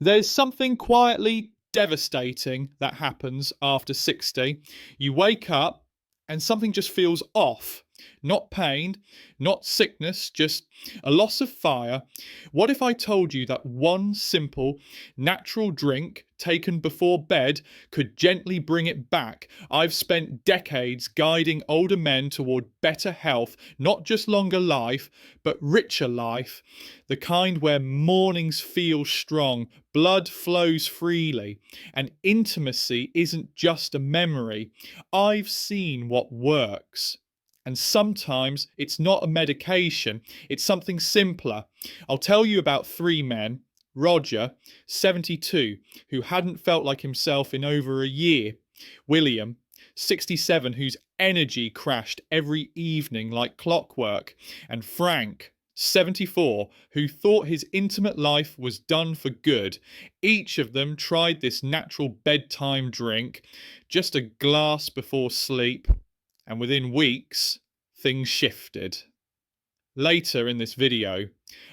There's something quietly devastating that happens after 60. You wake up and something just feels off. Not pain, not sickness, just a loss of fire. What if I told you that one simple, natural drink taken before bed could gently bring it back? I've spent decades guiding older men toward better health, not just longer life, but richer life. The kind where mornings feel strong, blood flows freely, and intimacy isn't just a memory. I've seen what works. And sometimes it's not a medication, it's something simpler. I'll tell you about three men. Roger, 72, who hadn't felt like himself in over a year. William, 67, whose energy crashed every evening like clockwork. And Frank, 74, who thought his intimate life was done for good. Each of them tried this natural bedtime drink, just a glass before sleep, and within weeks, things shifted. Later in this video,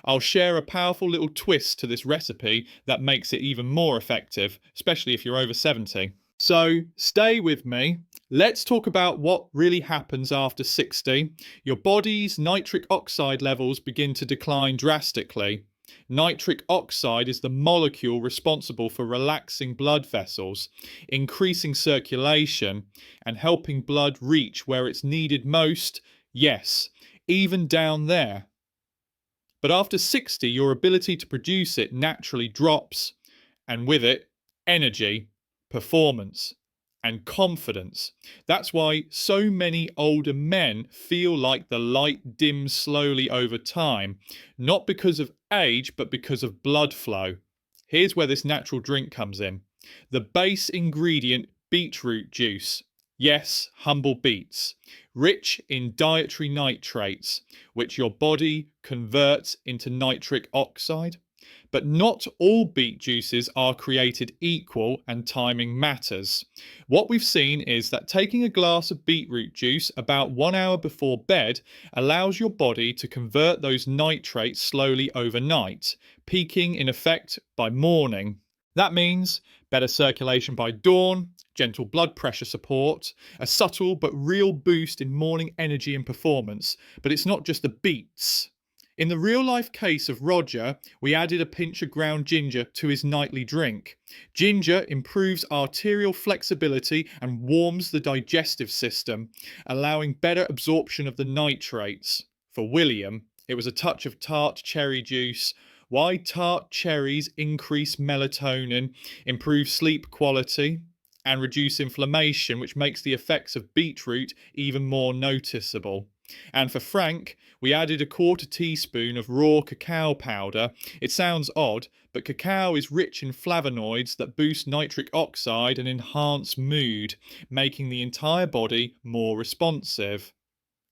I'll share a powerful little twist to this recipe that makes it even more effective, especially if you're over 70. So stay with me. Let's talk about what really happens after 60. Your body's nitric oxide levels begin to decline drastically. Nitric oxide is the molecule responsible for relaxing blood vessels, increasing circulation, and helping blood reach where it's needed most. Yes, even down there. But after 60, your ability to produce it naturally drops, and with it, energy, performance, and confidence. That's why so many older men feel like the light dims slowly over time, not because of age, but because of blood flow. Here's where this natural drink comes in. The base ingredient, beetroot juice. Yes, humble beets. Rich in dietary nitrates, which your body converts into nitric oxide. But not all beet juices are created equal, and timing matters. What we've seen is that taking a glass of beetroot juice about 1 hour before bed allows your body to convert those nitrates slowly overnight, peaking in effect by morning. That means better circulation by dawn, gentle blood pressure support, a subtle but real boost in morning energy and performance. But it's not just the beets. In the real-life case of Roger, we added a pinch of ground ginger to his nightly drink. Ginger improves arterial flexibility and warms the digestive system, allowing better absorption of the nitrates. For William, it was a touch of tart cherry juice. Why tart cherries increase melatonin, improve sleep quality, and reduce inflammation, which makes the effects of beetroot even more noticeable. And for Frank, we added a 1/4 teaspoon of raw cacao powder. It sounds odd, but cacao is rich in flavonoids that boost nitric oxide and enhance mood, making the entire body more responsive.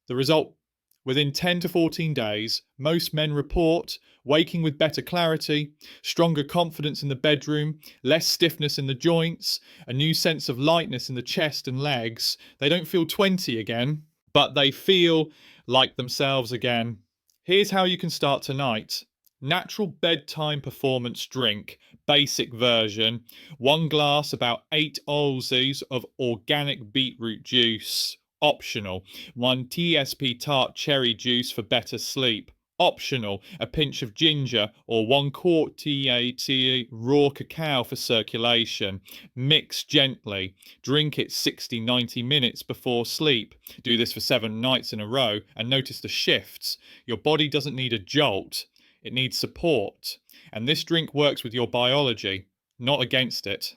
The result? Within 10 to 14 days, most men report waking with better clarity, stronger confidence in the bedroom, less stiffness in the joints, a new sense of lightness in the chest and legs. They don't feel 20 again, but they feel like themselves again. Here's how you can start tonight. Natural bedtime performance drink, basic version. 1 glass, about 8 ounces of organic beetroot juice. Optional. 1 TSP tart cherry juice for better sleep. Optional, a pinch of ginger or 1 quart TAT raw cacao for circulation. Mix gently. Drink it 60-90 minutes before sleep. Do this for 7 nights in a row and notice the shifts. Your body doesn't need a jolt. It needs support. And this drink works with your biology, not against it.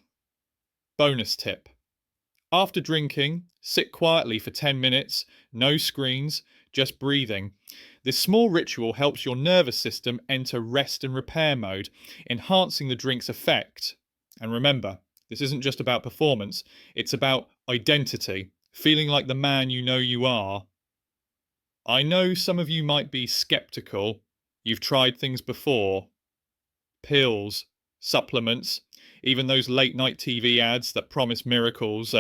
Bonus tip. After drinking, sit quietly for 10 minutes, no screens, just breathing. This small ritual helps your nervous system enter rest and repair mode, enhancing the drink's effect. And remember, this isn't just about performance, it's about identity, feeling like the man you know you are. I know some of you might be skeptical. You've tried things before. Pills, supplements, even those late night TV ads that promise miracles.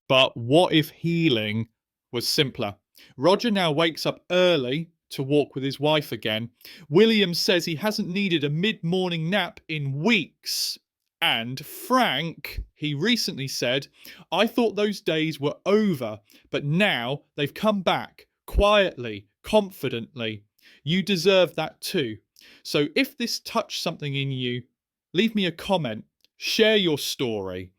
But what if healing was simpler? Roger now wakes up early to walk with his wife again. William says he hasn't needed a mid-morning nap in weeks. And Frank, he recently said, I thought those days were over, but now they've come back quietly, confidently. You deserve that too. So if this touched something in you, leave me a comment, share your story.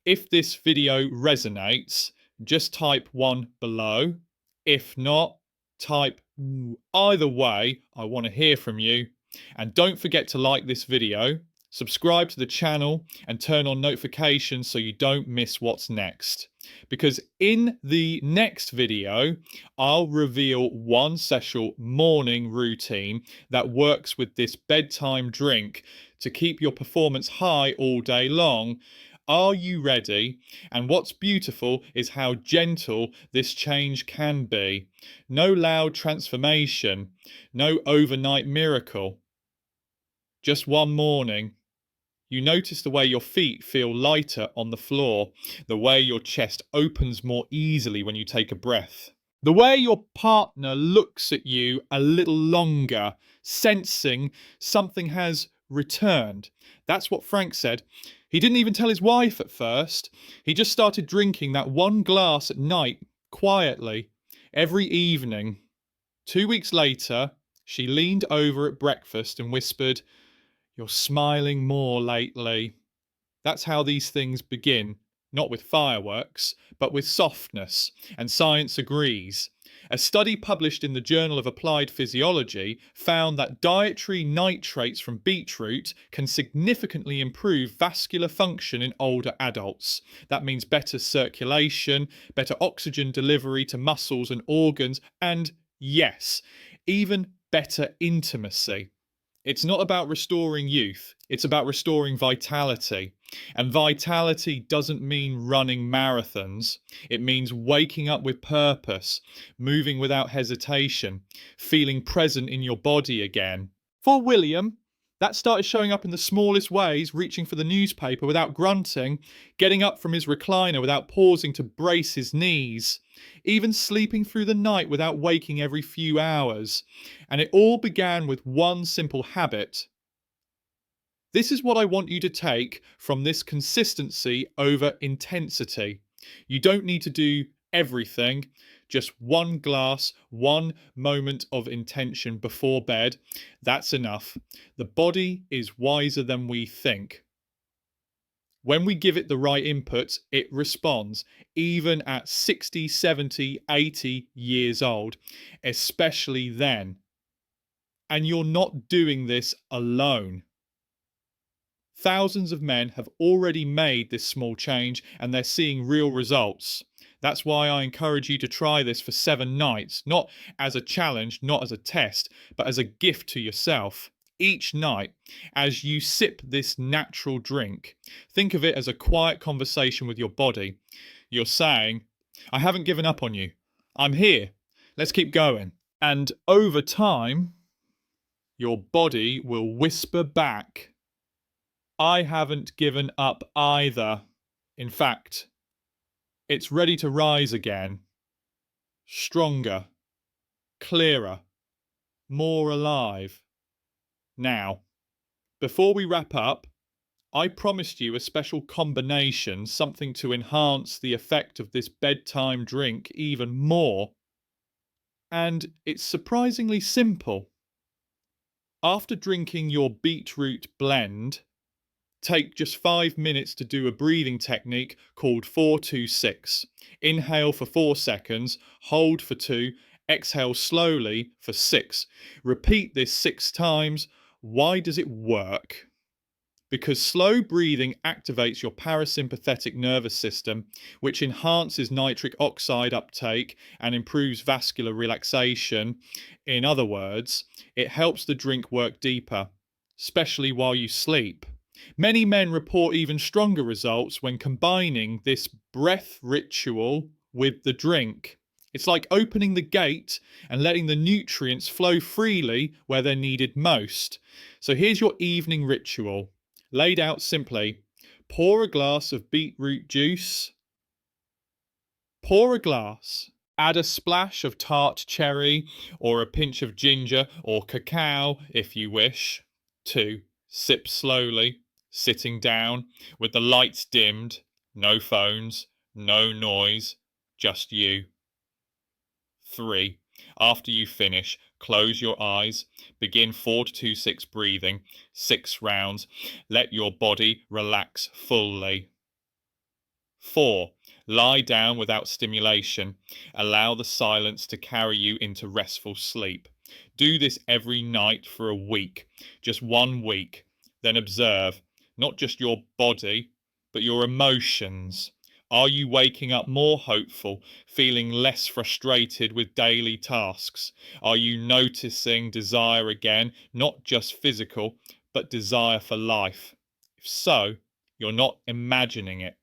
If this video resonates, just type 1 below. If not, type either way. I want to hear from you. And don't forget to like this video, subscribe to the channel, and turn on notifications so you don't miss what's next. Because in the next video, I'll reveal one special morning routine that works with this bedtime drink to keep your performance high all day long. Are you ready? And what's beautiful is how gentle this change can be. No loud transformation, no overnight miracle. Just one morning, you notice the way your feet feel lighter on the floor, the way your chest opens more easily when you take a breath, the way your partner looks at you a little longer, sensing something has returned. That's what Frank said. He didn't even tell his wife at first. He just started drinking that one glass at night, quietly, every evening. 2 weeks later, she leaned over at breakfast and whispered, "You're smiling more lately." That's how these things begin. Not with fireworks, but with softness, and science agrees. A study published in the Journal of Applied Physiology found that dietary nitrates from beetroot can significantly improve vascular function in older adults. That means better circulation, better oxygen delivery to muscles and organs, and yes, even better intimacy. It's not about restoring youth, it's about restoring vitality. And vitality doesn't mean running marathons. It means waking up with purpose, moving without hesitation, feeling present in your body again. For William, that started showing up in the smallest ways, reaching for the newspaper without grunting, getting up from his recliner without pausing to brace his knees, even sleeping through the night without waking every few hours. And it all began with one simple habit. This is what I want you to take from this consistency over intensity. You don't need to do everything, just one glass, one moment of intention before bed. That's enough. The body is wiser than we think. When we give it the right input, it responds, even at 60, 70, 80 years old, especially then. And you're not doing this alone. Thousands of men have already made this small change and they're seeing real results. That's why I encourage you to try this for 7 nights, not as a challenge, not as a test, but as a gift to yourself. Each night, as you sip this natural drink, think of it as a quiet conversation with your body. You're saying, I haven't given up on you. I'm here. Let's keep going. And over time, your body will whisper back, I haven't given up either. In fact, it's ready to rise again. Stronger, clearer, more alive. Now, before we wrap up, I promised you a special combination, something to enhance the effect of this bedtime drink even more. And it's surprisingly simple. After drinking your beetroot blend, take just 5 minutes to do a breathing technique called 4-2-6. Inhale for 4 seconds, hold for 2, exhale slowly for 6. Repeat this 6 times. Why does it work? Because slow breathing activates your parasympathetic nervous system, which enhances nitric oxide uptake and improves vascular relaxation. In other words, it helps the drink work deeper, especially while you sleep. Many men report even stronger results when combining this breath ritual with the drink. It's like opening the gate and letting the nutrients flow freely where they're needed most. So here's your evening ritual, laid out simply. Pour a glass of beetroot juice. Pour a glass Add a splash of tart cherry or a pinch of ginger or cacao if you wish. 2. Sip slowly, sitting down, with the lights dimmed, no phones, no noise, just you. 3. After you finish, close your eyes, begin 4-2-6 breathing, 6 rounds, let your body relax fully. 4. Lie down without stimulation. Allow the silence to carry you into restful sleep. Do this every night for a week, just 1 week. Then observe, not just your body, but your emotions. Are you waking up more hopeful, feeling less frustrated with daily tasks? Are you noticing desire again, not just physical, but desire for life? If so, you're not imagining it.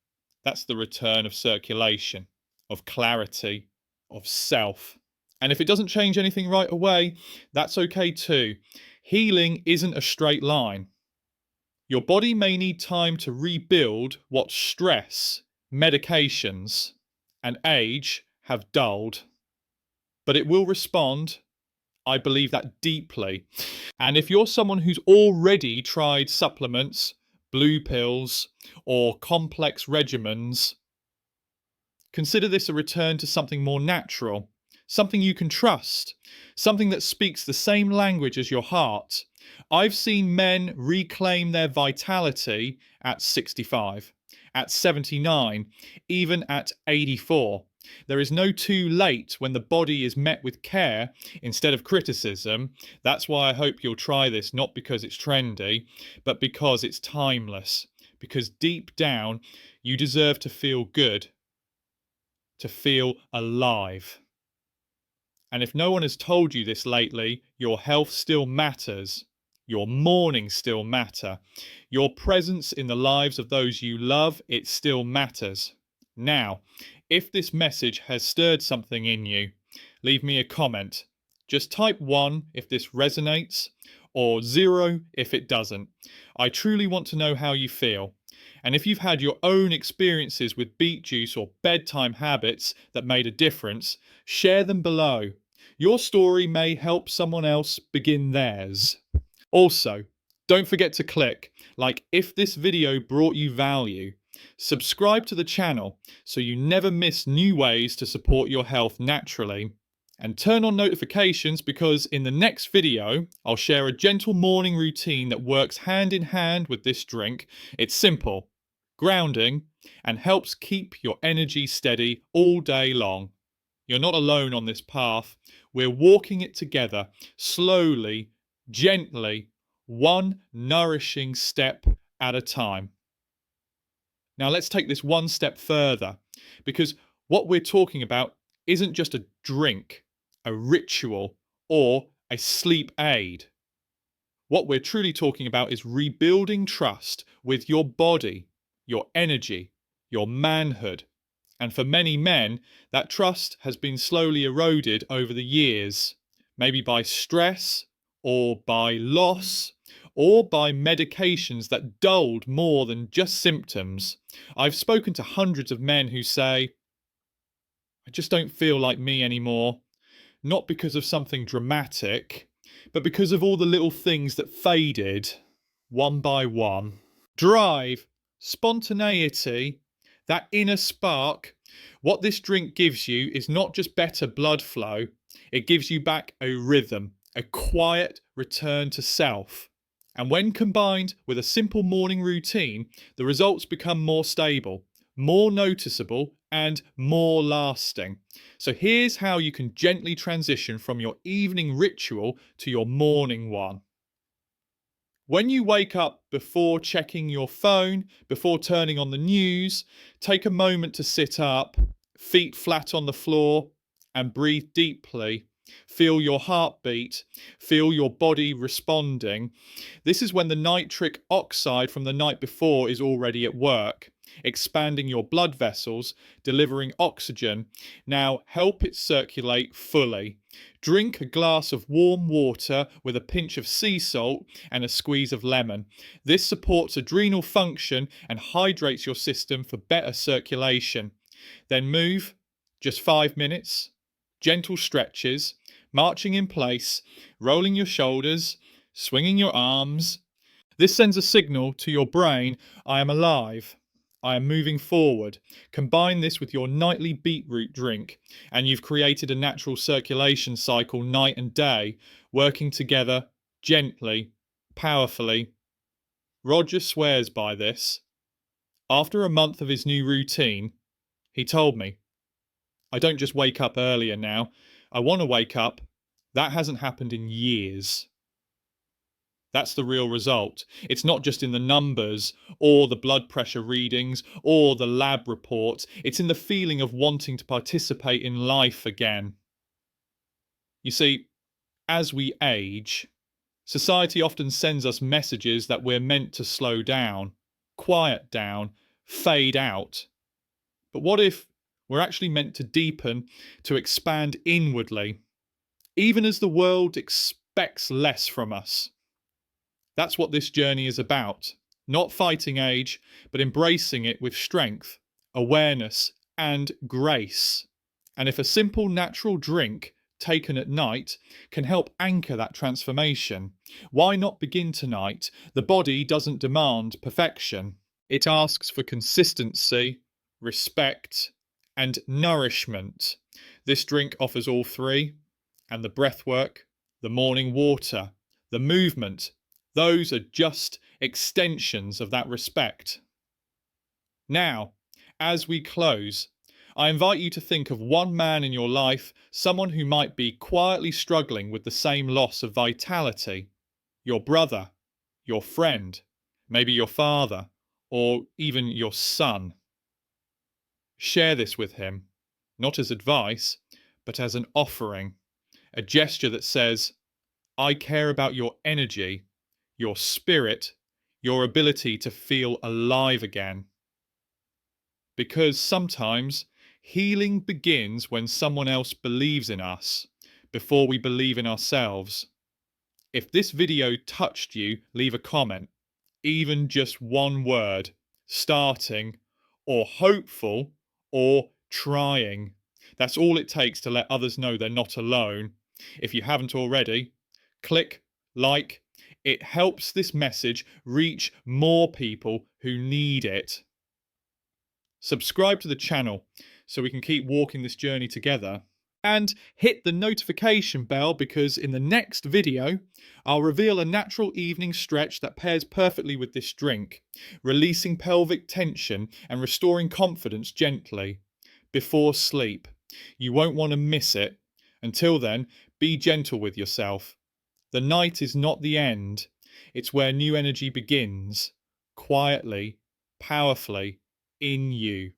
That's the return of circulation, of clarity, of self. And if it doesn't change anything right away, that's okay too. Healing isn't a straight line. Your body may need time to rebuild what stress, medications, and age have dulled. But it will respond. I believe that deeply. And if you're someone who's already tried supplements, blue pills, or complex regimens, consider this a return to something more natural, something you can trust, something that speaks the same language as your heart. I've seen men reclaim their vitality at 65, at 79, even at 84. There is no too late when the body is met with care instead of criticism. That's why I hope you'll try this, not because it's trendy, but because it's timeless. Because deep down, you deserve to feel good, to feel alive. And if no one has told you this lately, your health still matters. Your mornings still matter. Your presence in the lives of those you love, it still matters. Now, if this message has stirred something in you, leave me a comment. Just type 1 if this resonates, or 0 if it doesn't. I truly want to know how you feel. And if you've had your own experiences with beet juice or bedtime habits that made a difference, share them below. Your story may help someone else begin theirs. Also, don't forget to click like if this video brought you value. Subscribe to the channel so you never miss new ways to support your health naturally. And turn on notifications because in the next video, I'll share a gentle morning routine that works hand in hand with this drink. It's simple, grounding, and helps keep your energy steady all day long. You're not alone on this path. We're walking it together, slowly, gently, one nourishing step at a time. Now let's take this one step further, because what we're talking about isn't just a drink, a ritual, or a sleep aid. What we're truly talking about is rebuilding trust with your body, your energy, your manhood. And for many men, that trust has been slowly eroded over the years, maybe by stress, or by loss, or by medications that dulled more than just symptoms. I've spoken to hundreds of men who say, I just don't feel like me anymore. Not because of something dramatic, but because of all the little things that faded, one by one. Drive, spontaneity, that inner spark. What this drink gives you is not just better blood flow, it gives you back a rhythm, a quiet return to self. And when combined with a simple morning routine, the results become more stable, more noticeable, and more lasting. So here's how you can gently transition from your evening ritual to your morning one. When you wake up, before checking your phone, before turning on the news, take a moment to sit up, feet flat on the floor, and breathe deeply. Feel your heartbeat, feel your body responding. This is when the nitric oxide from the night before is already at work, expanding your blood vessels, delivering oxygen. Now help it circulate fully. Drink a glass of warm water with a pinch of sea salt and a squeeze of lemon. This supports adrenal function and hydrates your system for better circulation. Then move, just 5 minutes, Gentle stretches, marching in place, rolling your shoulders, swinging your arms. This sends a signal to your brain, I am alive, I am moving forward. Combine this with your nightly beetroot drink, and you've created a natural circulation cycle night and day, working together gently, powerfully. Roger swears by this. After a month of his new routine, he told me, I don't just wake up earlier now. I want to wake up. That hasn't happened in years. That's the real result. It's not just in the numbers or the blood pressure readings or the lab reports. It's in the feeling of wanting to participate in life again. You see, as we age, society often sends us messages that we're meant to slow down, quiet down, fade out. But what if we're actually meant to deepen, to expand inwardly, even as the world expects less from us? That's what this journey is about. Not fighting age, but embracing it with strength, awareness, and grace. And if a simple natural drink taken at night can help anchor that transformation, why not begin tonight? The body doesn't demand perfection. It asks for consistency, respect, and nourishment. This drink offers all three, and the breathwork, the morning water, the movement, those are just extensions of that respect. Now, as we close, I invite you to think of one man in your life, someone who might be quietly struggling with the same loss of vitality. Your brother, your friend, maybe your father, or even your son. Share this with him, not as advice, but as an offering, a gesture that says, I care about your energy, your spirit, your ability to feel alive again. Because sometimes healing begins when someone else believes in us before we believe in ourselves. If this video touched you, leave a comment, even just one word, starting, or hopeful, or trying. That's all it takes to let others know they're not alone. If you haven't already, click like. It helps this message reach more people who need it. Subscribe to the channel so we can keep walking this journey together. And hit the notification bell because in the next video, I'll reveal a natural evening stretch that pairs perfectly with this drink, releasing pelvic tension and restoring confidence gently before sleep. You won't want to miss it. Until then, be gentle with yourself. The night is not the end. It's where new energy begins, quietly, powerfully, in you.